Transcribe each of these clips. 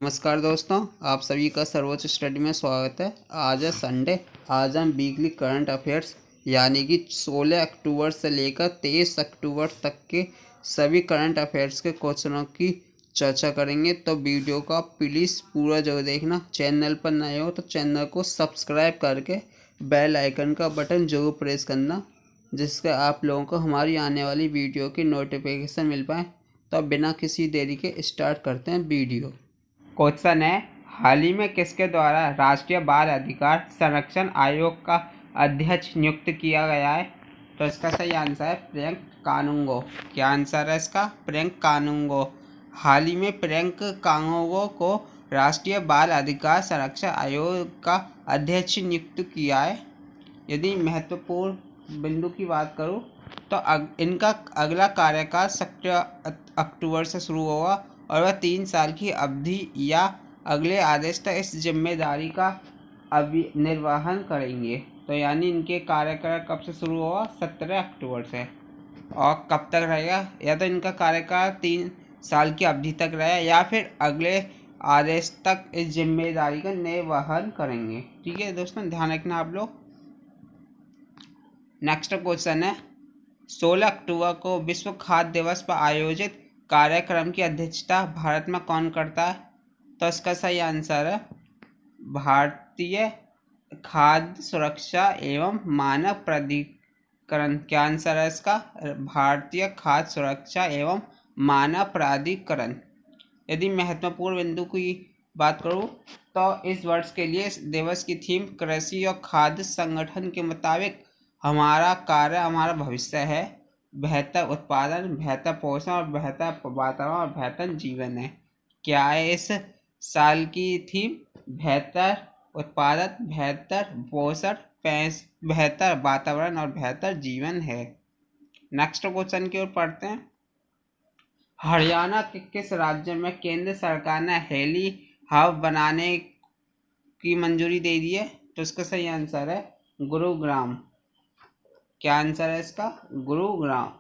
नमस्कार दोस्तों, आप सभी का सर्वोच्च स्टडी में स्वागत है। आज है संडे। आज हम वीकली करंट अफेयर्स यानी कि 16 अक्टूबर से लेकर 23 अक्टूबर तक के सभी करंट अफेयर्स के क्वेश्चनों की चर्चा करेंगे। तो वीडियो को आप प्लीज़ पूरा जरूर देखना। चैनल पर नए हो तो चैनल को सब्सक्राइब करके बेल आइकन का बटन जरूर प्रेस करना, जिससे आप लोगों को हमारी आने वाली वीडियो की नोटिफिकेशन मिल पाए। तो बिना किसी देरी के स्टार्ट करते हैं वीडियो। क्वेश्चन है, हाल ही में किसके द्वारा राष्ट्रीय बाल अधिकार संरक्षण आयोग का अध्यक्ष नियुक्त किया गया है? तो इसका सही आंसर है प्रियंक कानूंगो। क्या आंसर है इसका? प्रियंक कानूंगो। हाल ही में प्रियंक कानूंगो को राष्ट्रीय बाल अधिकार संरक्षण आयोग का अध्यक्ष नियुक्त किया है। यदि महत्वपूर्ण बिंदु की बात करूं तो इनका अगला कार्यकाल 17 अक्टूबर से शुरू होगा और वह 3 साल की अवधि या अगले आदेश तक इस जिम्मेदारी का निर्वहन करेंगे। तो यानी इनके कार्यकाल कब से शुरू होगा? 17 अक्टूबर से। और कब तक रहेगा? या तो इनका कार्यकाल 3 साल की अवधि तक रहेगा या फिर अगले आदेश तक इस जिम्मेदारी का निर्वहन करेंगे। ठीक है दोस्तों, ध्यान रखना आप लोग। नेक्स्ट क्वेश्चन है, 16 अक्टूबर को विश्व खाद्य दिवस पर आयोजित कार्यक्रम की अध्यक्षता भारत में कौन करता है? तो इसका सही आंसर है भारतीय खाद्य सुरक्षा एवं मानक प्राधिकरण। क्या आंसर है इसका? भारतीय खाद्य सुरक्षा एवं मानक प्राधिकरण। यदि महत्वपूर्ण बिंदु की बात करूं तो इस वर्ष के लिए इस दिवस की थीम कृषि और खाद्य संगठन के मुताबिक हमारा कार्य हमारा भविष्य है। बेहतर उत्पादन, बेहतर पोषण और बेहतर वातावरण और बेहतर जीवन है। क्या है इस साल की थीम? बेहतर उत्पादन, बेहतर पोषण, बेहतर वातावरण और बेहतर जीवन है। नेक्स्ट क्वेश्चन की ओर पढ़ते हैं। हरियाणा के किस राज्य में केंद्र सरकार ने हेली हब बनाने की मंजूरी दे दी है? तो इसका सही आंसर है गुरुग्राम। क्या आंसर है इसका? गुरुग्राम।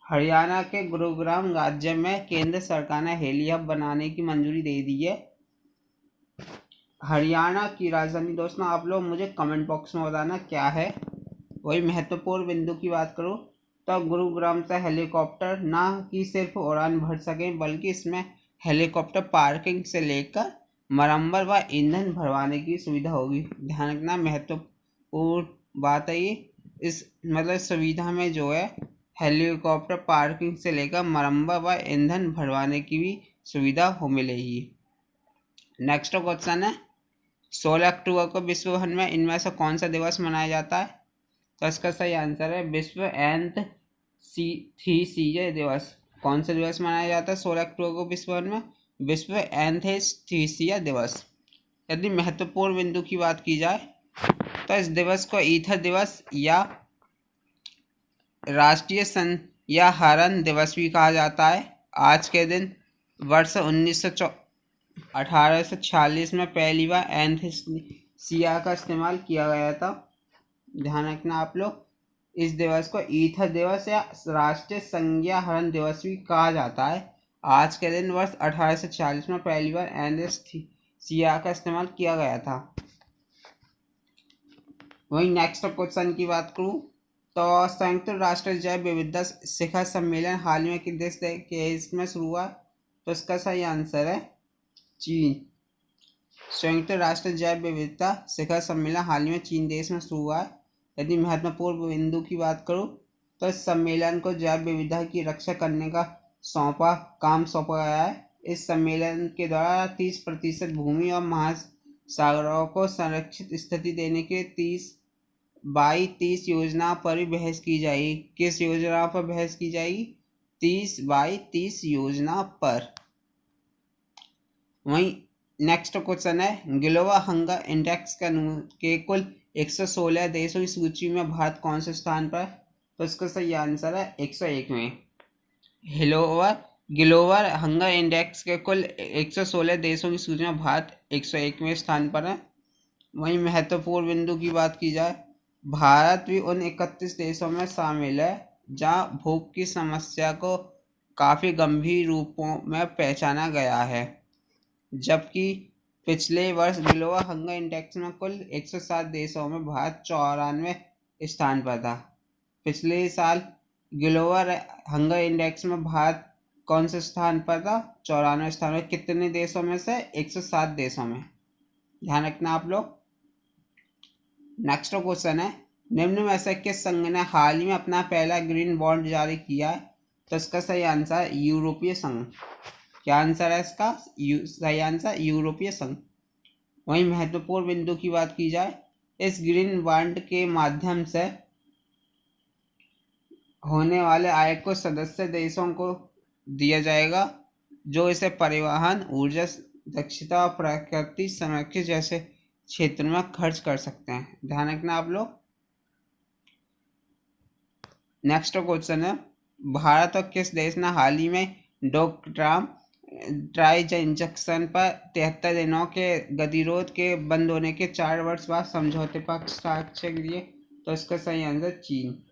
हरियाणा के गुरुग्राम राज्य में केंद्र सरकार ने हेली हब बनाने की मंजूरी दे दी है। हरियाणा की राजधानी दोस्तों आप लोग मुझे कमेंट बॉक्स में बताना क्या है। वही महत्वपूर्ण बिंदु की बात करूं तो गुरुग्राम से हेलीकॉप्टर ना कि सिर्फ उड़ान भर सकें बल्कि इसमें हेलीकॉप्टर पार्किंग से लेकर मरम्मत व ईंधन भरवाने की सुविधा होगी। ध्यान रखना, महत्वपूर्ण बात है ये। इस मतलब सुविधा में जो है हेलीकॉप्टर पार्किंग से लेकर मरम्मत व ईंधन भरवाने की भी सुविधा हो मिलेगी। नेक्स्ट क्वेश्चन है, 16 अक्टूबर को विश्व भर में इनमें से कौन सा दिवस मनाया जाता है? तो इसका सही आंसर है विश्व एनेस्थीसिया दिवस। कौन सा दिवस मनाया जाता है 16 अक्टूबर को विश्व भर में? विश्व एनेस्थीसिया दिवस। यदि महत्वपूर्ण बिंदु की बात की जाए तो इस दिवस को ईथर दिवस या राष्ट्रीय संज्ञाहरण दिवस भी कहा जाता है। आज के दिन वर्ष 1846 में पहली बार एनेस्थीसिया का इस्तेमाल किया गया था। ध्यान रखना आप लोग। इस दिवस को ईथर दिवस या राष्ट्रीय संज्ञाहरण दिवस भी कहा जाता है। आज के दिन वर्ष 1846 में पहली बार एनेस्थीसिया का इस्तेमाल किया गया था। वही नेक्स्ट क्वेश्चन की बात करूं तो संयुक्त राष्ट्र जैव विविधता शिखर सम्मेलन हाल में किस देश के इसमें शुरू हुआ? तो इसका सही आंसर है चीन। संयुक्त राष्ट्र जैव विविधता शिखर सम्मेलन हाल ही में चीन देश में शुरू हुआ है। यदि महत्वपूर्ण बिंदु की बात करूं तो इस सम्मेलन को जैव विविधता की रक्षा करने का काम सौंपा गया है। इस सम्मेलन के द्वारा 30% भूमि और महासागरों को संरक्षित स्थिति देने के 30x30 योजना पर भी बहस की जाएगी। किस योजना पर बहस की जाएगी? 30x30 योजना पर। वहीं नेक्स्ट क्वेश्चन है, ग्लोबल हंगर इंडेक्स के कुल 116 देशों की सूची में भारत कौन से स्थान पर? तो इसका सही आंसर है 101वें। ग्लोबल हंगर इंडेक्स के कुल 116 देशों की सूची में भारत 101वें स्थान पर है। वहीं महत्वपूर्ण बिंदु की बात की जाए, भारत भी उन 31 देशों में शामिल है जहां भूख की समस्या को काफ़ी गंभीर रूपों में पहचाना गया है। जबकि पिछले वर्ष ग्लोबल हंगर इंडेक्स में कुल 107 देशों में भारत 94 स्थान पर था। पिछले साल ग्लोबल हंगर इंडेक्स में भारत कौन से स्थान पर था? 94 स्थान में। कितने देशों में से? 107 देशों में। ध्यान रखना आप लोग। नेक्स्ट क्वेश्चन है, निम्न में से किस संघ ने हाल ही में अपना पहला ग्रीन बॉन्ड जारी किया है? तो इसका सही आंसर यूरोपीय संघ। क्या आंसर है इसका? सही आंसर यूरोपीय संघ। वहीं महत्वपूर्ण बिंदु की बात की जाए, इस ग्रीन बॉन्ड के माध्यम से होने वाले आय को सदस्य देशों को दिया जाएगा जो इसे परिवहन, ऊर्जा दक्षता और प्रकृति संरक्षण जैसे क्षेत्र में खर्च कर सकते हैं। ध्यान रखना आप लोग। नेक्स्ट क्वेश्चन है, भारत और किस देश ने हाल ही में डोकलाम ट्रांजैक्शन पर 73 दिनों के गतिरोध के बंद होने के 4 वर्ष बाद समझौते पर हस्ताक्षर किए? तो इसका सही आंसर चीन।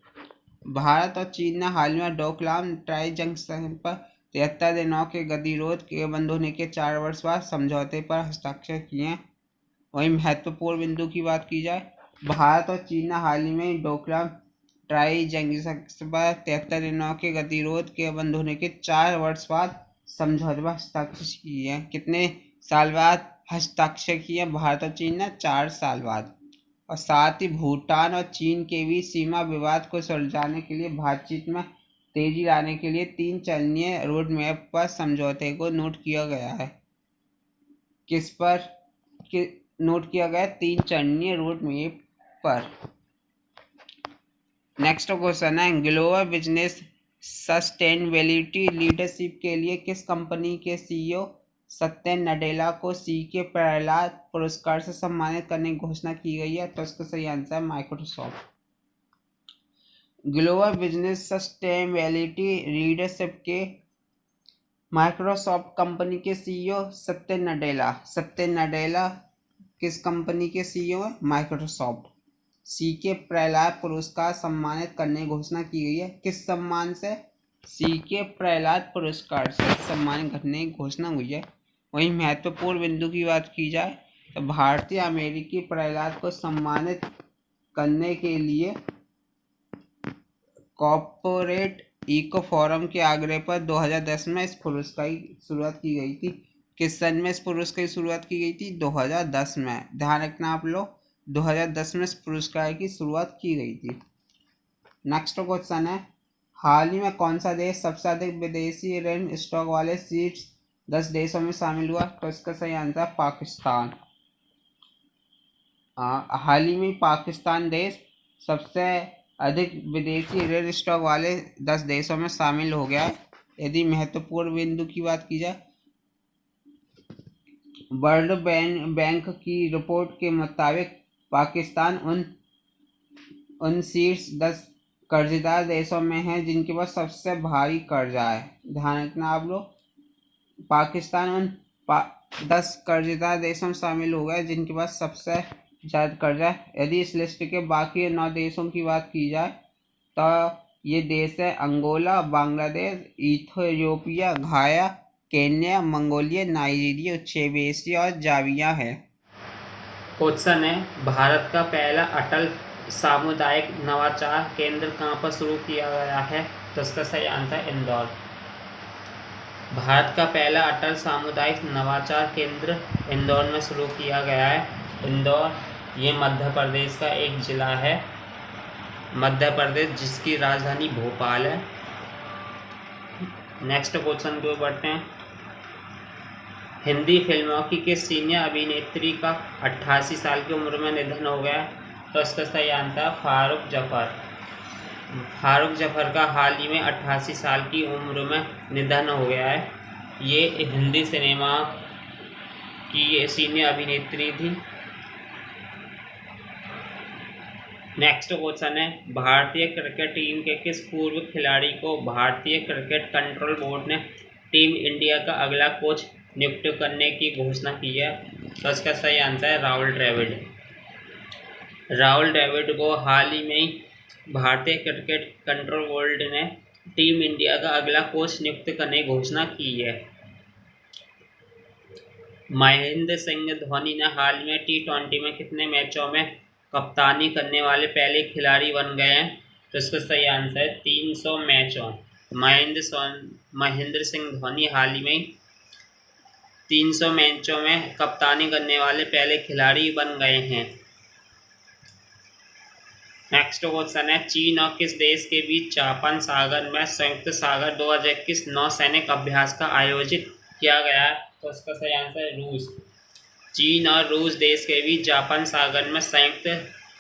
भारत और चीन ने हाल में डोकलाम ट्रांजैक्शन पर 73 दिनों के गतिरोध के बंद होने के 4 वर्ष बाद समझौते पर हस्ताक्षर किए हैं। वहीं महत्वपूर्ण बिंदु की बात की जाए, भारत और चीन ने हाल ही में डोकलाम ट्रांजैक्शन पर 73 दिनों के गतिरोध के बंद होने के 4 वर्ष बाद समझौते पर हस्ताक्षर किए हैं। कितने साल बाद हस्ताक्षर किए भारत और चीन ने? 4 साल बाद। और साथ ही भूटान और चीन के बीच सीमा विवाद को सुलझाने के लिए बातचीत में तेजी लाने के लिए 3 चरणीय रोड मैप पर समझौते को नोट किया गया है। किस पर नोट किया गया? 3 चरणीय रोड मैप पर। नेक्स्ट क्वेश्चन है, ग्लोबल बिजनेस सस्टेनेबिलिटी लीडरशिप के लिए किस कंपनी के सीईओ सत्य नडेला को सीके प्रहलाद पुरस्कार से सम्मानित करने की घोषणा की गई है? तो इसका सही आंसर है Microsoft. Global business sustainability leadership के माइक्रोसॉफ्ट कंपनी के सीईओ सत्य नडेला किस कंपनी के सीईओ है? माइक्रोसॉफ्ट। सीके प्रहलाद पुरस्कार सम्मानित करने की घोषणा की गई है। किस सम्मान से? सीके प्रहलाद पुरस्कार से सम्मानित करने की घोषणा हुई है। वहीं महत्वपूर्ण बिंदु की बात की जाए तो भारतीय अमेरिकी प्रहलाद को सम्मानित करने के लिए कॉर्पोरेट इको फोरम के आग्रह पर 2010 में इस पुरस्कार की शुरुआत की गई थी। किस सन में इस पुरस्कार की शुरुआत की गई थी? 2010 में। ध्यान रखना आप लोग, 2010 में इस पुरस्कार की शुरुआत की गई थी। नेक्स्ट क्वेश्चन है, हाल ही में कौन सा देश सबसे अधिक विदेशी ऋण स्टॉक वाले शीर्ष 10 देशों में शामिल हुआ? तो इसका सही आंसर पाकिस्तान। हाल ही में पाकिस्तान देश सबसे अधिक विदेशी ऋण स्टॉक वाले 10 देशों में शामिल हो गया है। यदि महत्वपूर्ण बिंदु की बात की जाए, वर्ल्ड बैंक की रिपोर्ट के मुताबिक पाकिस्तान उन शीर्ष 10 कर्जदार देशों में है जिनके पास सबसे भारी कर्जा है। ध्यान रखना आप लोग, पाकिस्तान उन 10 कर्जदार देशों में शामिल हो गए जिनके पास सबसे ज़्यादा कर्जा है। यदि इस लिस्ट के बाकी 9 देशों की बात की जाए तो ये देश है अंगोला, बांग्लादेश, इथियोपिया, घाना, केन्या, मंगोलिया, नाइजीरिया, उज्बेकिस्तान और जाम्बिया है। क्वेश्चन है, भारत का पहला अटल सामुदायिक नवाचार केंद्र कहाँ पर शुरू किया गया है? तो इसका सही आंसर इंदौर। भारत का पहला अटल सामुदायिक नवाचार केंद्र इंदौर में शुरू किया गया है। इंदौर ये मध्य प्रदेश का एक जिला है, मध्य प्रदेश, जिसकी राजधानी भोपाल है। नेक्स्ट क्वेश्चन को बढ़ते हैं, हिंदी फिल्मों की किस सीनियर अभिनेत्री का 88 साल की उम्र में निधन हो गया? तो इसका सही आंसर फारूक जफर। फारूक जफर का हाल ही में 88 साल की उम्र में निधन हो गया है। ये हिंदी सिनेमा की सीनियर अभिनेत्री थी। नेक्स्ट क्वेश्चन है, भारतीय क्रिकेट टीम के किस पूर्व खिलाड़ी को भारतीय क्रिकेट कंट्रोल बोर्ड ने टीम इंडिया का अगला कोच नियुक्त करने की घोषणा की है? तो इसका सही आंसर है राहुल द्रविड़। राहुल द्रविड़ को हाल ही में भारतीय क्रिकेट कंट्रोल बोर्ड ने टीम इंडिया का अगला कोच नियुक्त करने की घोषणा की है। महेंद्र सिंह धोनी ने हाल में T20 में कितने मैचों में कप्तानी करने वाले पहले खिलाड़ी बन गए हैं? तो इसका सही आंसर है 300 मैचों। महेंद्र सिंह धोनी हाल ही में 300 मैचों में कप्तानी करने वाले पहले खिलाड़ी बन गए हैं। नेक्स्ट क्वेश्चन है, चीन और किस देश के बीच जापान सागर में संयुक्त सागर 2021 नौसैनिक अभ्यास का आयोजित किया गया है? तो इसका सही आंसर है रूस। चीन और रूस देश के बीच जापान सागर में संयुक्त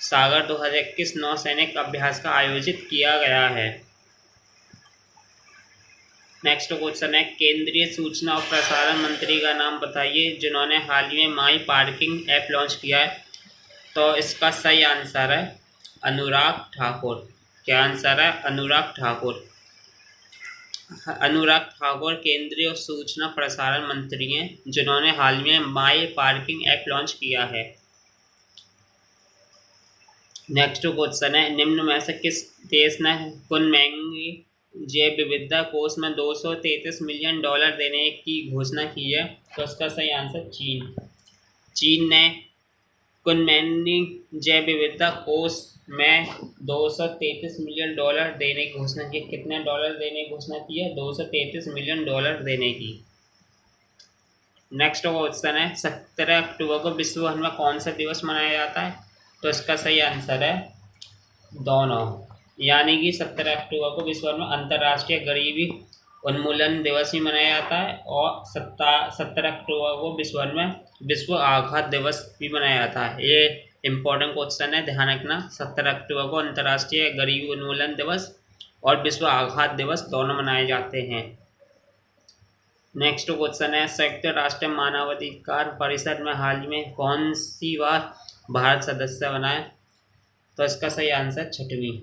सागर 2021 नौसैनिक अभ्यास का आयोजित किया गया है। नेक्स्ट क्वेश्चन है, केंद्रीय सूचना और प्रसारण मंत्री का नाम बताइए जिन्होंने हाल ही में माई पार्किंग ऐप लॉन्च किया है? तो इसका सही आंसर है अनुराग ठाकुर। क्या आंसर है? अनुराग ठाकुर। अनुराग ठाकुर केंद्रीय सूचना प्रसारण मंत्री हैं जिन्होंने हाल में माई पार्किंग ऐप लॉन्च किया है। नेक्स्ट क्वेश्चन है, निम्न में से किस देश ने कुनमेंगी जैव विविधता कोष में $233 मिलियन देने की घोषणा की है? तो इसका सही आंसर चीन। चीन ने कुनमेंगी जैव विविधता कोष में $233 मिलियन देने की घोषणा की। कितने डॉलर देने की घोषणा की है? $233 मिलियन देने की। नेक्स्ट क्वेश्चन है, 17 अक्टूबर को विश्व भर में कौन सा दिवस मनाया जाता है? तो इसका सही आंसर है दोनों, यानी कि 17 अक्टूबर को विश्व भर में अंतर्राष्ट्रीय गरीबी उन्मूलन दिवस ही मनाया जाता है और 17 अक्टूबर को विश्व भर में विश्व आघात दिवस भी मनाया जाता है। ये इम्पोर्टेंट क्वेश्चन है, ध्यान रखना। 17 अक्टूबर को अंतर्राष्ट्रीय गरीबी उन्मूलन दिवस और विश्व आघात दिवस दोनों मनाए जाते हैं। नेक्स्ट क्वेश्चन है, संयुक्त राष्ट्र मानवाधिकार परिषद में हाल ही में कौन सी बार भारत सदस्य बना है? तो इसका सही आंसर 6वीं।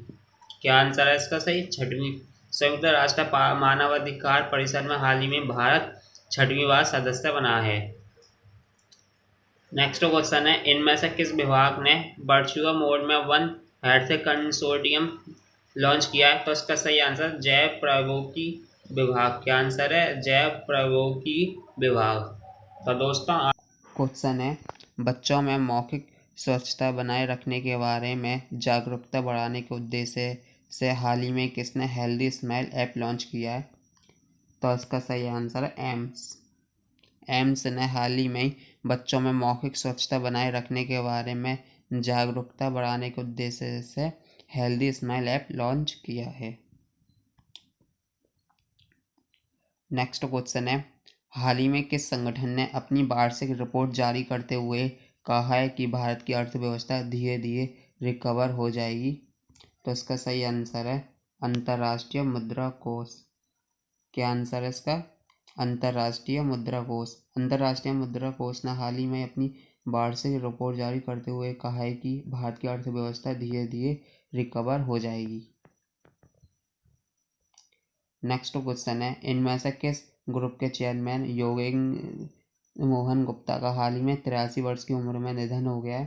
क्या आंसर है इसका सही? 6वीं। संयुक्त राष्ट्र मानवाधिकार परिषद में हाल ही में भारत 6वीं बार सदस्य बना है। नेक्स्ट क्वेश्चन है, इनमें से किस विभाग ने वर्चुअल मोड में वन हेल्थ कंसोर्टियम लॉन्च किया है? तो इसका सही आंसर जैव प्रौद्योगिकी विभाग। क्या आंसर है? जैव प्रौद्योगिकी विभाग। तो दोस्तों क्वेश्चन है, बच्चों में मौखिक स्वच्छता बनाए रखने के बारे में जागरूकता बढ़ाने के उद्देश्य से हाल ही में किसने हेल्दी स्माइल ऐप लॉन्च किया है? तो इसका सही आंसर है एम्स ने हाल ही में बच्चों में मौखिक स्वच्छता बनाए रखने के बारे में जागरूकता बढ़ाने के उद्देश्य से हेल्दी स्माइल ऐप लॉन्च किया है। नेक्स्ट क्वेश्चन है, हाल ही में किस संगठन ने अपनी वार्षिक रिपोर्ट जारी करते हुए कहा है कि भारत की अर्थव्यवस्था धीरे धीरे रिकवर हो जाएगी? तो इसका सही आंसर है अंतर्राष्ट्रीय मुद्रा कोष। क्या आंसर है इसका? अंतर्राष्ट्रीय मुद्रा कोष। अंतर्राष्ट्रीय मुद्रा कोष ने हाल ही में अपनी वार्षिक रिपोर्ट जारी करते हुए कहा है कि भारत की अर्थव्यवस्था धीरे धीरे रिकवर हो जाएगी। नेक्स्ट क्वेश्चन है, इनमें से किस ग्रुप के चेयरमैन योगेंद्र मोहन गुप्ता का हाल ही में 83 वर्ष की उम्र में निधन हो गया है?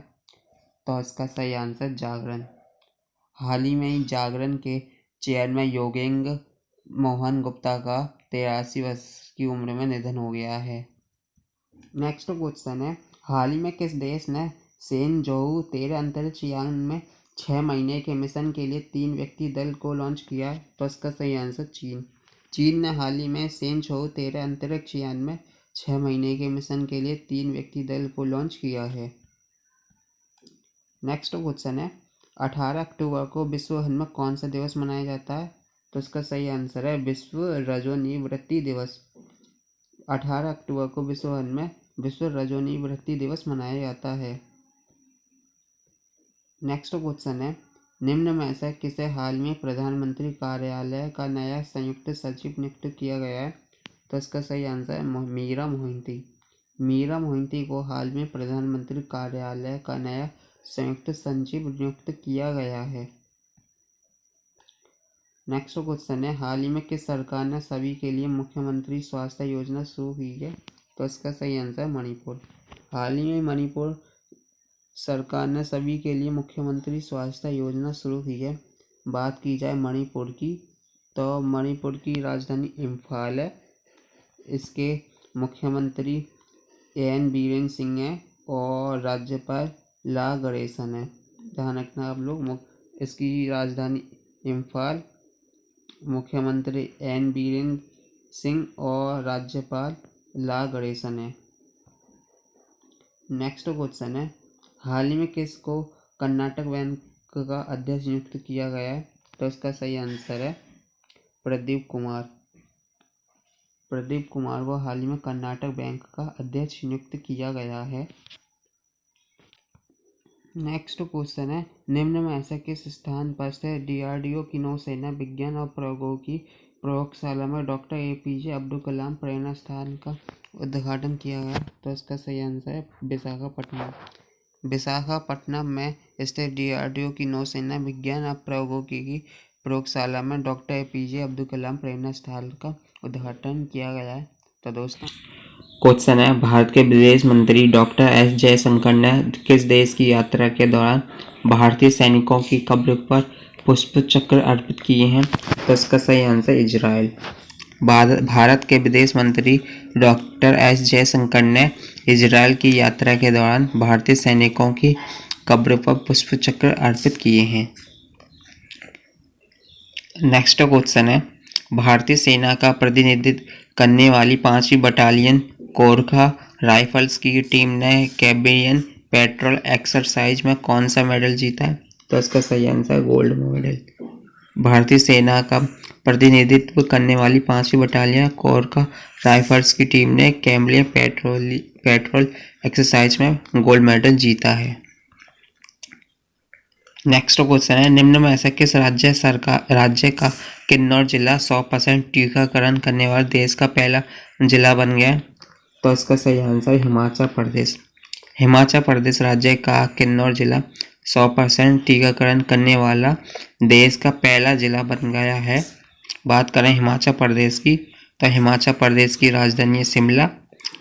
तो इसका सही आंसर जागरण। हाल ही में ही जागरण के चेयरमैन योगेंद्र मोहन गुप्ता का 83 वर्ष की उम्र में निधन हो गया है। नेक्स्ट क्वेश्चन है, हाल ही में किस देश ने सेनजोऊ 13 अंतरिक्ष यान में 6 महीने के मिशन के लिए 3 व्यक्ति दल को लॉन्च किया है? तो इसका सही आंसर चीन। चीन ने हाल ही में सेनजोऊ 13 अंतरिक्ष यान में 6 महीने के मिशन के लिए 3 व्यक्ति दल को लॉन्च किया है। नेक्स्ट क्वेश्चन है, 18 अक्टूबर को विश्व भर में कौन सा दिवस मनाया जाता है? तो इसका सही आंसर है विश्व रजोनिवृत्ति दिवस। 18 अक्टूबर को विश्व भर में विश्व रजोनिवृत्ति दिवस मनाया जाता है। नेक्स्ट क्वेश्चन है, निम्न में से किसे हाल में प्रधानमंत्री कार्यालय का नया संयुक्त सचिव नियुक्त किया गया है? तो इसका सही आंसर है मीरा मोहिंती। मीरा मोहिंती को हाल में प्रधानमंत्री कार्यालय का नया संयुक्त सचिव नियुक्त किया गया है। नेक्स्ट क्वेश्चन है, हाल ही में किस सरकार ने सभी के लिए मुख्यमंत्री स्वास्थ्य योजना शुरू की है? तो इसका सही आंसर है मणिपुर। हाल ही में मणिपुर सरकार ने सभी के लिए मुख्यमंत्री स्वास्थ्य योजना शुरू की है। बात की जाए मणिपुर की, तो मणिपुर की राजधानी इम्फाल है। इसके मुख्यमंत्री एन बीरेन सिंह है और राज्यपाल ला गणेशन है। ध्यान रखना आप लोग। इसकी राजधानी इम्फाल, मुख्यमंत्री एन बीरेन सिंह और राज्यपाल ला गणेशन है। नेक्स्ट क्वेश्चन है, हाल ही में किसको कर्नाटक बैंक का अध्यक्ष नियुक्त किया गया है? तो इसका सही आंसर है प्रदीप कुमार। प्रदीप कुमार को हाल ही में कर्नाटक बैंक का अध्यक्ष नियुक्त किया गया है। नेक्स्ट क्वेश्चन है, निम्न में ऐसा किस स्थान पर से DRDO की नौसेना विज्ञान और प्रौद्योगिकी प्रयोगशाला में डॉक्टर APJ अब्दुल कलाम प्रेरणा स्थान का उद्घाटन किया गया? तो इसका सही आंसर है विशाखापट्टनम। विशाखापट्टनम में स्थित DRDO की नौसेना विज्ञान और प्रौद्योगिकी प्रयोगशाला में डॉक्टर APJ अब्दुल कलाम प्रेरणा स्थल का उद्घाटन किया गया है। तो दोस्तों क्वेश्चन है, भारत के विदेश मंत्री डॉक्टर S जयशंकर ने किस देश की यात्रा के दौरान भारतीय सैनिकों की कब्र पर पुष्प चक्र अर्पित किए हैं? तो इसका सही आंसर इजराइल। भारत के विदेश मंत्री डॉक्टर S जयशंकर ने इजराइल की यात्रा के दौरान भारतीय सैनिकों की कब्र पर पुष्प चक्र अर्पित किए हैं। नेक्स्ट क्वेश्चन है, भारतीय सेना का प्रतिनिधित्व करने वाली 5वीं बटालियन गोरखा राइफल्स की टीम ने कैरिबियन पेट्रोल एक्सरसाइज में कौन सा मेडल जीता है? तो इसका सही आंसर गोल्ड मेडल। भारतीय सेना का प्रतिनिधित्व करने वाली 5वीं बटालियन गोरखा राइफल्स की टीम ने कैरिबियन पेट्रोल एक्सरसाइज में गोल्ड मेडल जीता है। नेक्स्ट क्वेश्चन है, निम्न में ऐसा किस राज्य का किन्नौर जिला 100% टीकाकरण करने वाला देश का पहला जिला बन गया? तो इसका सही आंसर हिमाचल प्रदेश। हिमाचल प्रदेश राज्य का किन्नौर जिला 100% टीकाकरण करने वाला देश का पहला जिला बन गया है। बात करें हिमाचल प्रदेश की, तो हिमाचल प्रदेश की राजधानी है शिमला।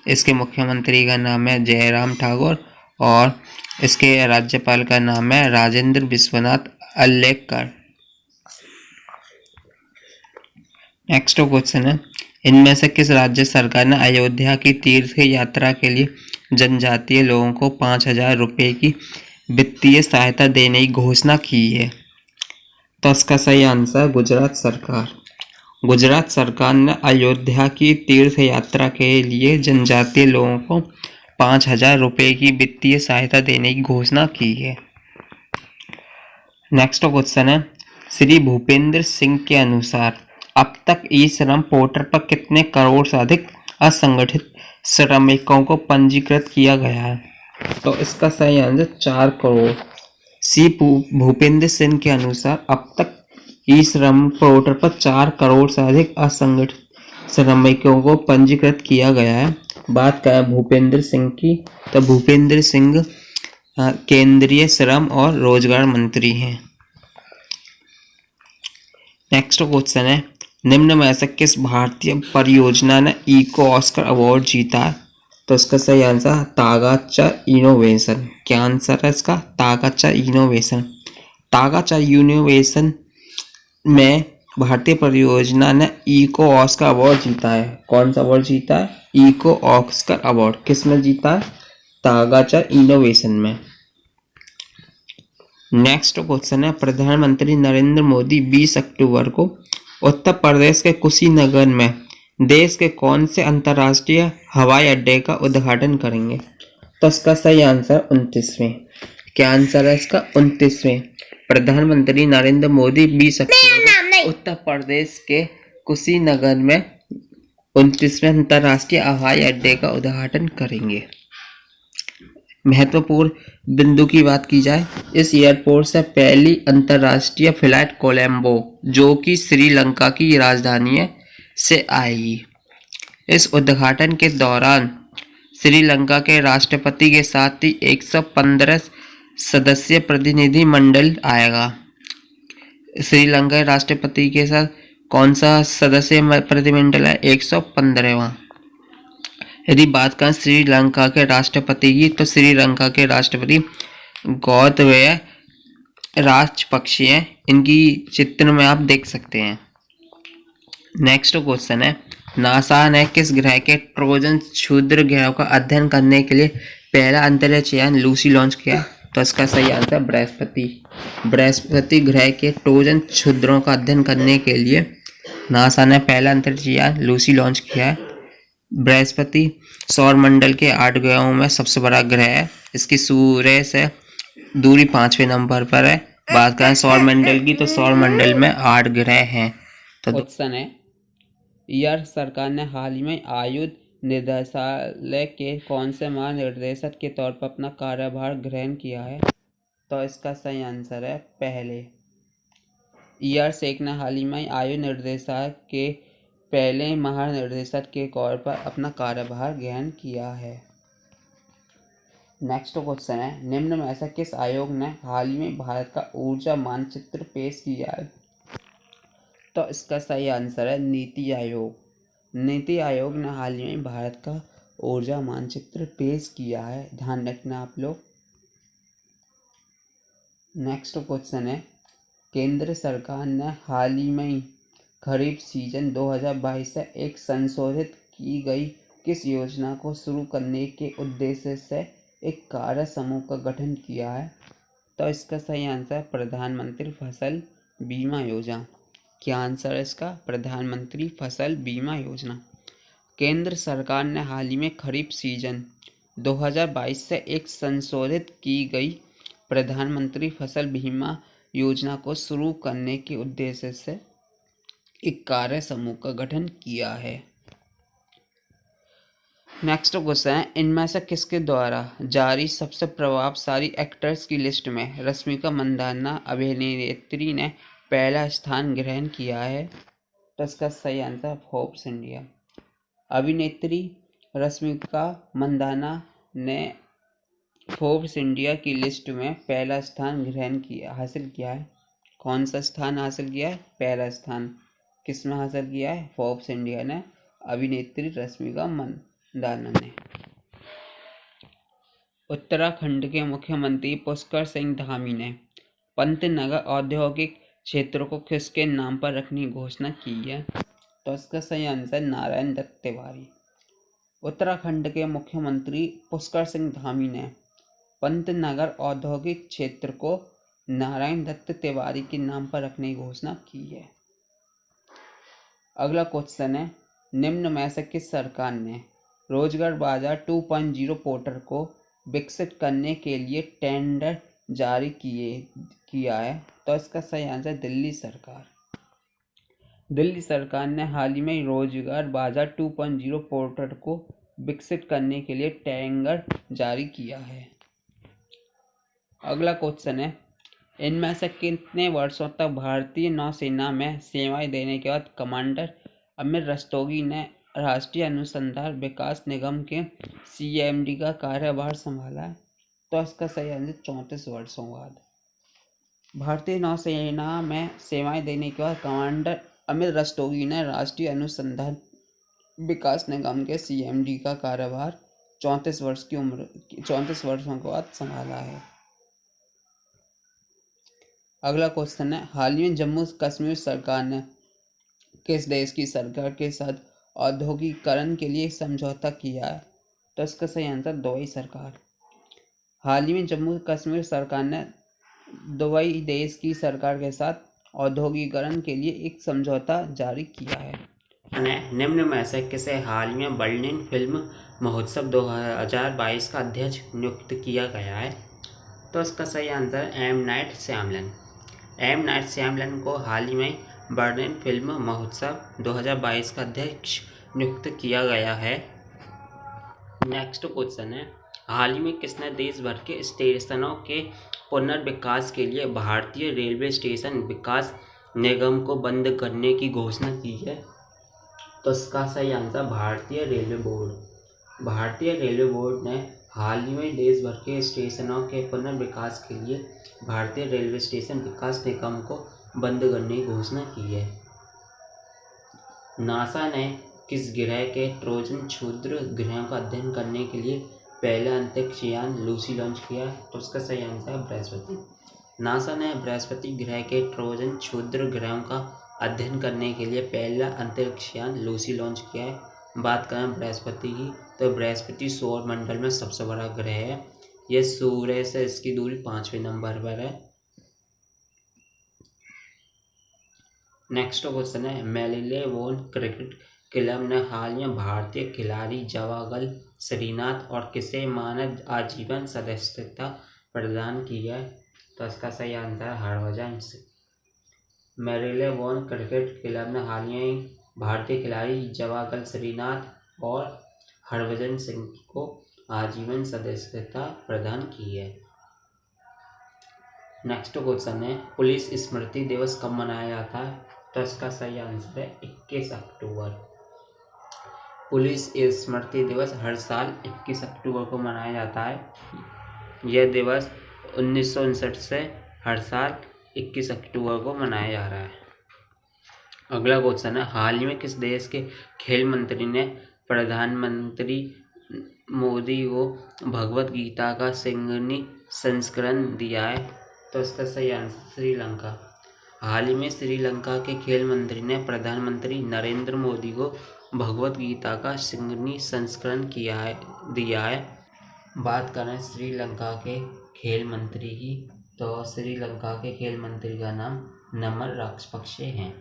इसके मुख्यमंत्री का नाम है जयराम ठाकुर और इसके राज्यपाल का नाम है राजेंद्र विश्वनाथ अल्लेकर। नेक्स्ट क्वेश्चन है, इनमें से किस राज्य सरकार ने अयोध्या की तीर्थ यात्रा के लिए जनजातीय लोगों को 5,000 रुपये की वित्तीय सहायता देने की घोषणा की है? तो इसका सही आंसर गुजरात सरकार। गुजरात सरकार ने अयोध्या की तीर्थ यात्रा के लिए जनजातीय लोगों को 5,000 रुपये की वित्तीय सहायता देने की घोषणा की है। नेक्स्ट क्वेश्चन है, श्री भूपेंद्र सिंह के अनुसार अब तक ई श्रम पोर्टल पर कितने करोड़ से अधिक असंगठित श्रमिकों को पंजीकृत किया गया है? तो इसका सही आंसर 4 करोड़। श्री भूपेंद्र सिंह के अनुसार अब तक ई श्रम पोर्टल पर 4 करोड़ से अधिक असंगठित श्रमिकों को पंजीकृत किया गया है। बात करें भूपेंद्र सिंह की, तो भूपेंद्र सिंह केंद्रीय श्रम और रोजगार मंत्री हैं। नेक्स्ट क्वेश्चन है, निम्न में से किस भारतीय परियोजना ने इको ऑस्कर अवार्ड जीता है? तो इसका सही आंसर तागाचा इनोवेशन। क्या आंसर है इसका? तागाचा इनोवेशन। तागाचा इनोवेशन में भारतीय परियोजना ने इको ऑस्कर अवार्ड जीता है। कौन सा अवार्ड जीता है? Eco Oscar award. किस में जीता है? तागाचा इनोवेशन में। नेक्स्ट क्वेश्चन है, प्रधानमंत्री नरेंद्र मोदी 20 अक्टूबर को उत्तर प्रदेश के कुशीनगर में देश के कौन से अंतर्राष्ट्रीय हवाई अड्डे का उद्घाटन करेंगे? तो इसका सही आंसर 29वें। क्या आंसर है इसका? 29वें। प्रधानमंत्री नरेंद्र मोदी 20 अक्टूबर को उत्तर प्रदेश के कुशीनगर में 29वें अंतर्राष्ट्रीय हवाई अड्डे का उद्घाटन करेंगे। महत्वपूर्ण बिंदु की बात की जाए, इस एयरपोर्ट से पहली अंतर्राष्ट्रीय फ्लाइट कोलंबो जो कि श्रीलंका की राजधानी है से आएगी। इस उद्घाटन के दौरान श्रीलंका के राष्ट्रपति के साथ ही 115 सदस्यीय प्रतिनिधि मंडल आएगा। श्रीलंका के राष्ट्रपति के साथ कौन सा सदस्य प्रतिनिधिमंडल है? 115वां। यदि बात करें श्रीलंका के राष्ट्रपति की, तो श्रीलंका के राष्ट्रपति गोताबाया राजपक्षे हैं। इनकी चित्र में आप देख सकते हैं। नेक्स्ट क्वेश्चन है, नासा ने किस ग्रह के ट्रोजन क्षुद्र ग्रह का अध्ययन करने के लिए पहला अंतरिक्ष यान लूसी लॉन्च किया? तो इसका सही आंसर बृहस्पति। बृहस्पति ग्रह के ट्रोजन क्षुद्रों का अध्ययन करने के लिए नासा ने पहला अंतरिक्ष यान लूसी लॉन्च किया है। बृहस्पति सौर मंडल के 8 ग्रहों में सबसे बड़ा ग्रह है। इसकी सूर्य से दूरी 5वें नंबर पर है। बात करें सौर मंडल की, तो सौर मंडल में 8 ग्रह हैं। तो क्वेश्चन है, यार सरकार ने हाल ही में आयुध निदेशालय के कौन से महानिदेशक के तौर पर अपना कार्यभार ग्रहण किया है? तो इसका सही आंसर है पहले। ईआर शेख ने हाल ही में आयुध निर्देशालय के पहले महानिदेशक के तौर पर अपना कार्यभार ग्रहण किया है। नेक्स्ट क्वेश्चन है, निम्न में ऐसा किस आयोग ने हाल ही में भारत का ऊर्जा मानचित्र पेश किया है? तो इसका सही आंसर है नीति आयोग। नीति आयोग ने हाल ही में भारत का ऊर्जा मानचित्र पेश किया है, ध्यान रखना आप लोग। नेक्स्ट क्वेश्चन है, केंद्र सरकार ने हाल ही में खरीफ सीजन 2022 से एक संशोधित की गई किस योजना को शुरू करने के उद्देश्य से एक कार्य समूह का गठन किया है? तो इसका सही आंसर प्रधानमंत्री फसल बीमा योजना। क्या आंसर है इसका? प्रधानमंत्री फसल बीमा योजना। केंद्र सरकार ने हाल ही में खरीफ सीजन 2022 से एक संशोधित की गई प्रधानमंत्री फसल बीमा योजना को शुरू करने के उद्देश्य से एक कार्य समूह का गठन किया है। नेक्स्ट क्वेश्चन है, इनमें से किसके द्वारा जारी सबसे प्रभावशाली एक्टर्स की लिस्ट में रश्मिका मंदाना अभिनेत्री ने पहला स्थान ग्रहण किया है? तो इसका सही आंसर फोर्ब्स इंडिया। अभिनेत्री रश्मिका मंदाना ने फोर्ब्स इंडिया की लिस्ट में पहला स्थान हासिल किया है। कौन सा स्थान हासिल किया है? पहला स्थान किस में हासिल किया है? फोर्ब्स इंडिया ने अभिनेत्री रश्मिका मंदाना ने। उत्तराखंड के मुख्यमंत्री पुष्कर सिंह धामी ने पंतनगर औद्योगिक क्षेत्र को किसके नाम पर रखने की घोषणा की है? तो इसका सही आंसर नारायण दत्त तिवारी। उत्तराखंड के मुख्यमंत्री पुष्कर सिंह धामी ने पंतनगर औद्योगिक क्षेत्र को नारायण दत्त तिवारी के नाम पर रखने की घोषणा की है। अगला क्वेश्चन है, निम्न में से किस सरकार ने रोजगार बाजार 2.0 पोर्टल को विकसित करने के लिए टेंडर जारी किया है? तो इसका सही आंसर दिल्ली सरकार। दिल्ली सरकार ने हाल ही में रोजगार बाजार 2.0 पोर्टल को विकसित करने के लिए टेंडर जारी किया है। अगला क्वेश्चन है, इनमें से कितने वर्षों तक भारतीय नौसेना में सेवाएं देने के बाद कमांडर अमित रस्तोगी ने राष्ट्रीय अनुसंधान विकास निगम के CMD का कार्यभार संभाला है? तो इसका सही आंसर 34 वर्षों बाद। भारतीय नौसेना में सेवाएं देने के बाद कमांडर अमित रस्तोगी ने राष्ट्रीय अनुसंधान विकास निगम के CMD का कार्यभार 34 वर्षों के बाद संभाला है। अगला क्वेश्चन है, हाल ही में जम्मू कश्मीर सरकार ने किस देश की सरकार के साथ औद्योगिकरण के लिए समझौता किया है? तो इसका सही आंसर दुबई सरकार। हाल ही में जम्मू कश्मीर सरकार ने दुबई देश की सरकार के साथ औद्योगिकरण के लिए एक समझौता जारी किया है। निम्न में से किसे हाल ही में बर्लिन फिल्म महोत्सव 2022 का अध्यक्ष नियुक्त किया गया है? तो इसका सही answer M Night Shyamalan. M Night Shyamalan को हाल ही में बर्लिन फिल्म महोत्सव 2022 का अध्यक्ष नियुक्त किया गया है। नेक्स्ट क्वेश्चन है, हाल ही में किसने देश भर के स्टेशनों के पुनर्विकास के लिए भारतीय रेलवे स्टेशन विकास निगम को बंद करने की घोषणा की है? तो इसका सही आंसर भारतीय रेलवे बोर्ड। भारतीय रेलवे बोर्ड ने हाल ही में देश भर के स्टेशनों के पुनर्विकास के लिए भारतीय रेलवे स्टेशन विकास निगम को बंद करने की घोषणा की है। नासा ने किस ग्रह के ट्रोजन क्षुद्र ग्रहों का अध्ययन करने के लिए पहला अंतरिक्ष यान लूसी लॉन्च किया? तो उसका सही आंसर है बृहस्पति। नासा ने बृहस्पति ग्रह के ट्रोजन क्षुद्र ग्रहों का अध्ययन करने के लिए पहला अंतरिक्ष यान लूसी लॉन्च किया है। बात करें बृहस्पति की, तो बृहस्पति सौर मंडल में सबसे बड़ा ग्रह है। यह सूर्य से इसकी दूरी 5वें नंबर पर है। नेक्स्ट क्वेश्चन है, मेरिलेबोन क्रिकेट क्लब ने हाल में भारतीय खिलाड़ी जवागल श्रीनाथ और किसे मानद आजीवन सदस्यता प्रदान की है? तो इसका सही आंसर है हरभजन सिंह। मेरिलेबोन क्रिकेट क्लब ने हाल में भारतीय खिलाड़ी जवागल श्रीनाथ और हरभजन सिंह को आजीवन सदस्यता प्रदान की है। नेक्स्ट क्वेश्चन है, पुलिस स्मृति दिवस कब मनाया जाता है? तो इसका सही आंसर है 21 अक्टूबर। पुलिस स्मृति दिवस हर साल 21 अक्टूबर को मनाया जाता है। यह दिवस 1959 से हर साल 21 अक्टूबर को मनाया जा रहा है। अगला क्वेश्चन है, हाल ही में किस देश के खेल मंत्री ने प्रधानमंत्री मोदी को भगवत गीता का सिंगनी संस्करण दिया है? तो इसका सही आंसर श्रीलंका। हाल ही में श्रीलंका के खेल मंत्री ने प्रधानमंत्री नरेंद्र मोदी को भगवत गीता का सिंगनी संस्करण दिया है। बात करें श्रीलंका के खेल मंत्री की, तो श्रीलंका के खेल मंत्री का नाम नमल राजपक्षे हैं।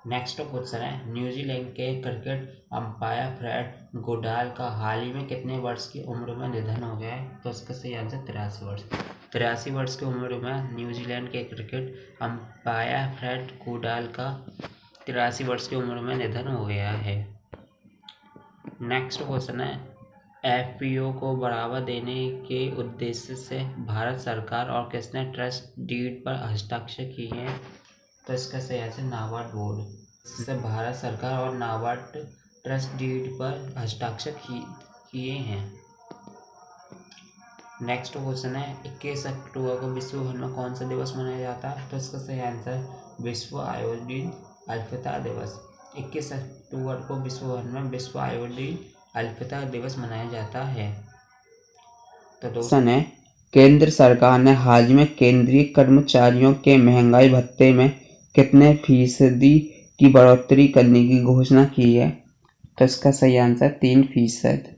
नेक्स्ट क्वेश्चन है, न्यूजीलैंड के क्रिकेट अंपायर फ्रेड गोडाल का हाल ही में कितने वर्ष की उम्र में निधन हो गया है? तो इसका सही आंसर 83 वर्ष। 83 वर्ष की उम्र में न्यूजीलैंड के क्रिकेट अंपायर फ्रेड गोडाल का 83 वर्ष की उम्र में निधन हो गया है। नेक्स्ट क्वेश्चन है, एफपीओ को बढ़ावा देने के उद्देश्य से भारत सरकार और किसने ट्रस्ट डीड पर हस्ताक्षर किए हैं? तो इसका सही आंसर नाबार्ड बोर्ड। इससे भारत सरकार और नाबार्ड ट्रस्ट डीड पर हस्ताक्षर किए हैं। नेक्स्ट क्वेश्चन है, 21 अक्टूबर को विश्व भर में कौन सा दिवस मनाया जाता है? तो इसका सही आंसर विश्व आयोडीन अल्पता दिवस। 21 अक्टूबर को विश्व भर में विश्व आयोडीन अल्पता दिवस मनाया जाता है। तो क्वेश्चन है, केंद्र सरकार ने हाल ही में केंद्रीय कर्मचारियों के महंगाई भत्ते में कितने फीसदी की बढ़ोतरी करने की घोषणा की है? तो इसका सही आंसर 3%।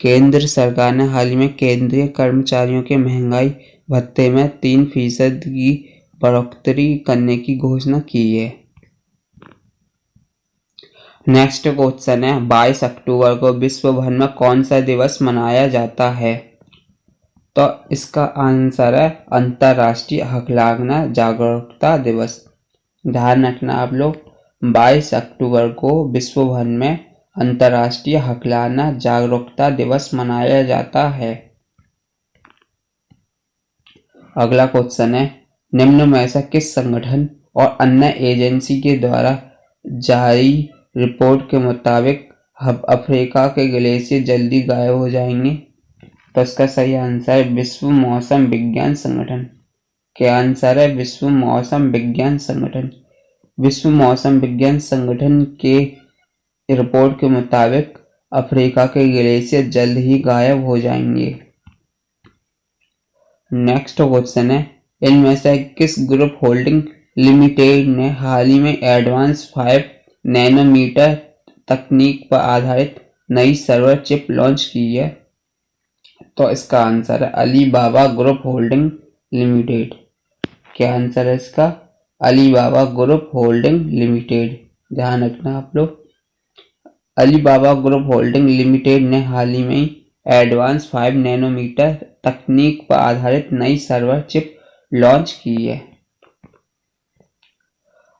केंद्र सरकार ने हाल ही में केंद्रीय कर्मचारियों के महंगाई भत्ते में 3% की बढ़ोतरी करने की घोषणा की है। नेक्स्ट क्वेश्चन है, 22 अक्टूबर को विश्व भर में कौन सा दिवस मनाया जाता है? तो इसका आंसर है अंतर्राष्ट्रीय हकलाना जागरूकता दिवस। ध्यान रखना आप लोग, 22 अक्टूबर को विश्व भर में अंतर्राष्ट्रीय हकलाना जागरूकता दिवस मनाया जाता है। अगला क्वेश्चन है, निम्न में से किस संगठन और अन्य एजेंसी के द्वारा जारी रिपोर्ट के मुताबिक अफ्रीका के ग्लेशियर जल्दी गायब हो जाएंगे? तो इसका सही आंसर है विश्व मौसम विज्ञान संगठन। क्या आंसर है? विश्व मौसम विज्ञान संगठन। विश्व मौसम विज्ञान संगठन के रिपोर्ट के मुताबिक अफ्रीका के ग्लेशियर जल्द ही गायब हो जाएंगे। नेक्स्ट क्वेश्चन है, इनमें से किस ग्रुप होल्डिंग लिमिटेड ने हाल ही में एडवांस 5 नैनोमीटर तकनीक पर आधारित नई सर्वर चिप लॉन्च की है? तो इसका आंसर है अलीबाबा ग्रुप होल्डिंग लिमिटेड। क्या आंसर है इसका? Alibaba group holding limited. ध्यान रखना आप लोग, अलीबाबा ग्रुप होल्डिंग लिमिटेड ने हाल ही में एडवांस 5 नैनोमीटर तकनीक पर आधारित नई सर्वर चिप लॉन्च की है।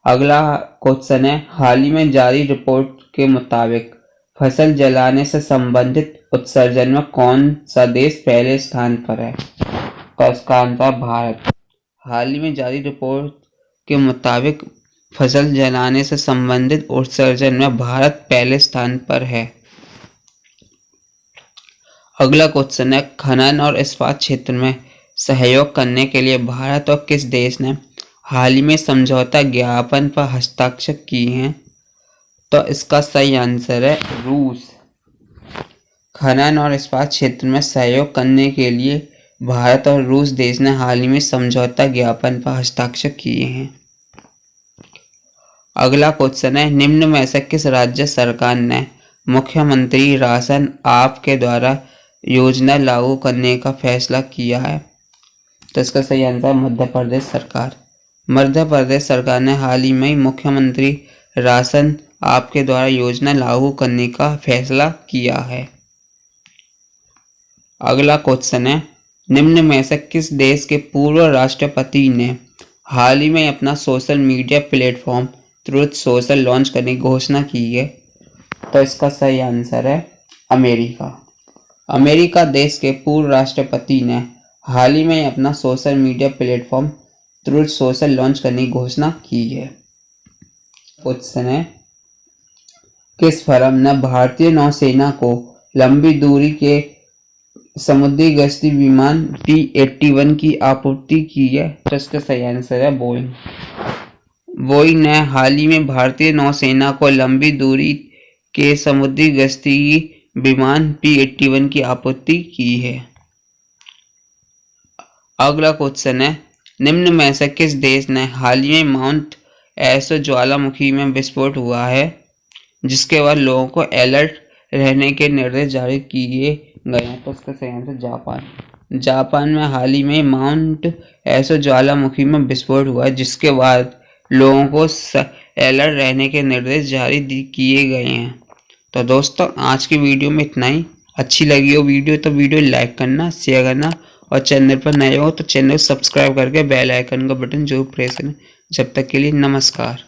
अगला क्वेश्चन है, हाल ही में जारी रिपोर्ट के मुताबिक फसल जलाने से संबंधित उत्सर्जन में कौन सा देश पहले स्थान पर है? तो इसका आंसर भारत। हाल ही में जारी रिपोर्ट के मुताबिक फसल जलाने से संबंधित उत्सर्जन में भारत पहले स्थान पर है। अगला क्वेश्चन है, खनन और इस्पात क्षेत्र में सहयोग करने के लिए भारत और किस देश ने हाल ही में समझौता ज्ञापन पर हस्ताक्षर किए हैं? तो इसका सही आंसर है रूस। खनन और इस्पात क्षेत्र में सहयोग करने के लिए भारत और रूस देश ने हाल ही में समझौता ज्ञापन पर हस्ताक्षर किए हैं। अगला क्वेश्चन है, निम्न में से किस राज्य सरकार ने मुख्यमंत्री राशन आपके द्वारा योजना लागू करने का फैसला किया है? तो इसका सही आंसर है मध्य प्रदेश सरकार। मध्य प्रदेश सरकार ने हाल ही में मुख्यमंत्री राशन आपके द्वारा योजना लागू करने का फैसला किया है। अगला क्वेश्चन है, निम्न में से किस देश के पूर्व राष्ट्रपति ने हाल ही में अपना social media platform truth social launch करने की घोषणा की है? तो इसका सही आंसर है अमेरिका। अमेरिका देश के पूर्व राष्ट्रपति ने हाल ही में अपना social media platform truth social launch करने की घोषणा की है। क्वेश्चन है, किस फर्म ने भारतीय नौसेना को लंबी दूरी के समुद्री गश्ती विमान P-81 की आपूर्ति की है? तो इसका सही आंसर है बोइंग। बोइंग ने हाल ही में भारतीय नौसेना को लंबी दूरी के समुद्री गश्ती विमान P-81 की आपूर्ति की है। अगला क्वेश्चन है, निम्न में से किस देश ने हाल ही में माउंट एसो ज्वालामुखी में विस्फोट हुआ है जिसके बाद लोगों को अलर्ट रहने के निर्देश जारी किए गए हैं? तो इसका सही आंसर जापान। जापान में हाल ही में माउंट एसो ज्वालामुखी में विस्फोट हुआ जिसके बाद लोगों को अलर्ट रहने के निर्देश जारी किए गए हैं। तो दोस्तों आज की वीडियो में इतना ही। अच्छी लगी हो वीडियो तो वीडियो लाइक करना, शेयर करना और चैनल पर नए हो तो चैनल सब्सक्राइब करके बेल आइकन का बटन जरूर प्रेस करना। जब तक के लिए नमस्कार।